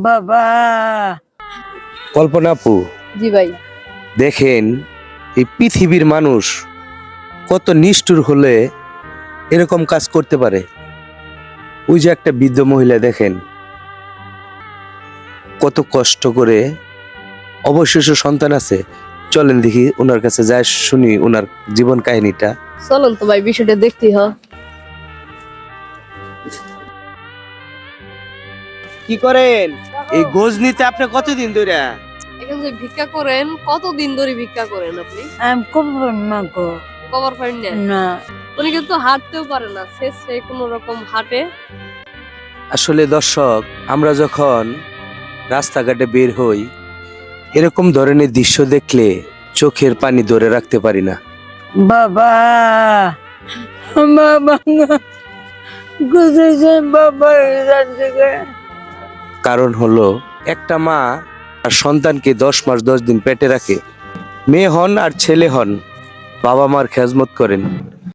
বাবা। কল্পনা আপু, জি ভাই। দেখেন এই পৃথিবীর মানুষ কত নিষ্ঠুর হলে এরকম কাজ করতে পারে। ওই যে একটা বৃদ্ধ মহিলা দেখেন কত কষ্ট করে, অবশেষে সন্তান আছে। চলেন দেখি ওনার কাছে যায়, শুনি ওনার জীবন কাহিনীটা। চলুন তো ভাই, বিষয়টা দেখতেই হয়। কি করেন এই গজনিতে আপনি কতদিন ধরে? এখানে যে ভিক্ষা করেন, কতদিন ধরে ভিক্ষা করেন আপনি? আমি খুব না গো। কবর পাইন না? না। উনি কিন্তু হাঁটতেও পারে না, শেষে কোন রকম হাঁটে। আসলে দর্শক, আমরা যখন রাস্তাঘাটে বের হই, এরকম ধরনের দৃশ্য দেখলে চোখের পানি ধরে রাখতে পারি না। বাবা, বাবা কোথায় বাবা? কারণ হলো, একটা মা আর সন্তানকে 10 মাস 10 দিন পেটে রাখে। মেয়ে হন আর ছেলে হন, বাবা মার খেজমত করেন।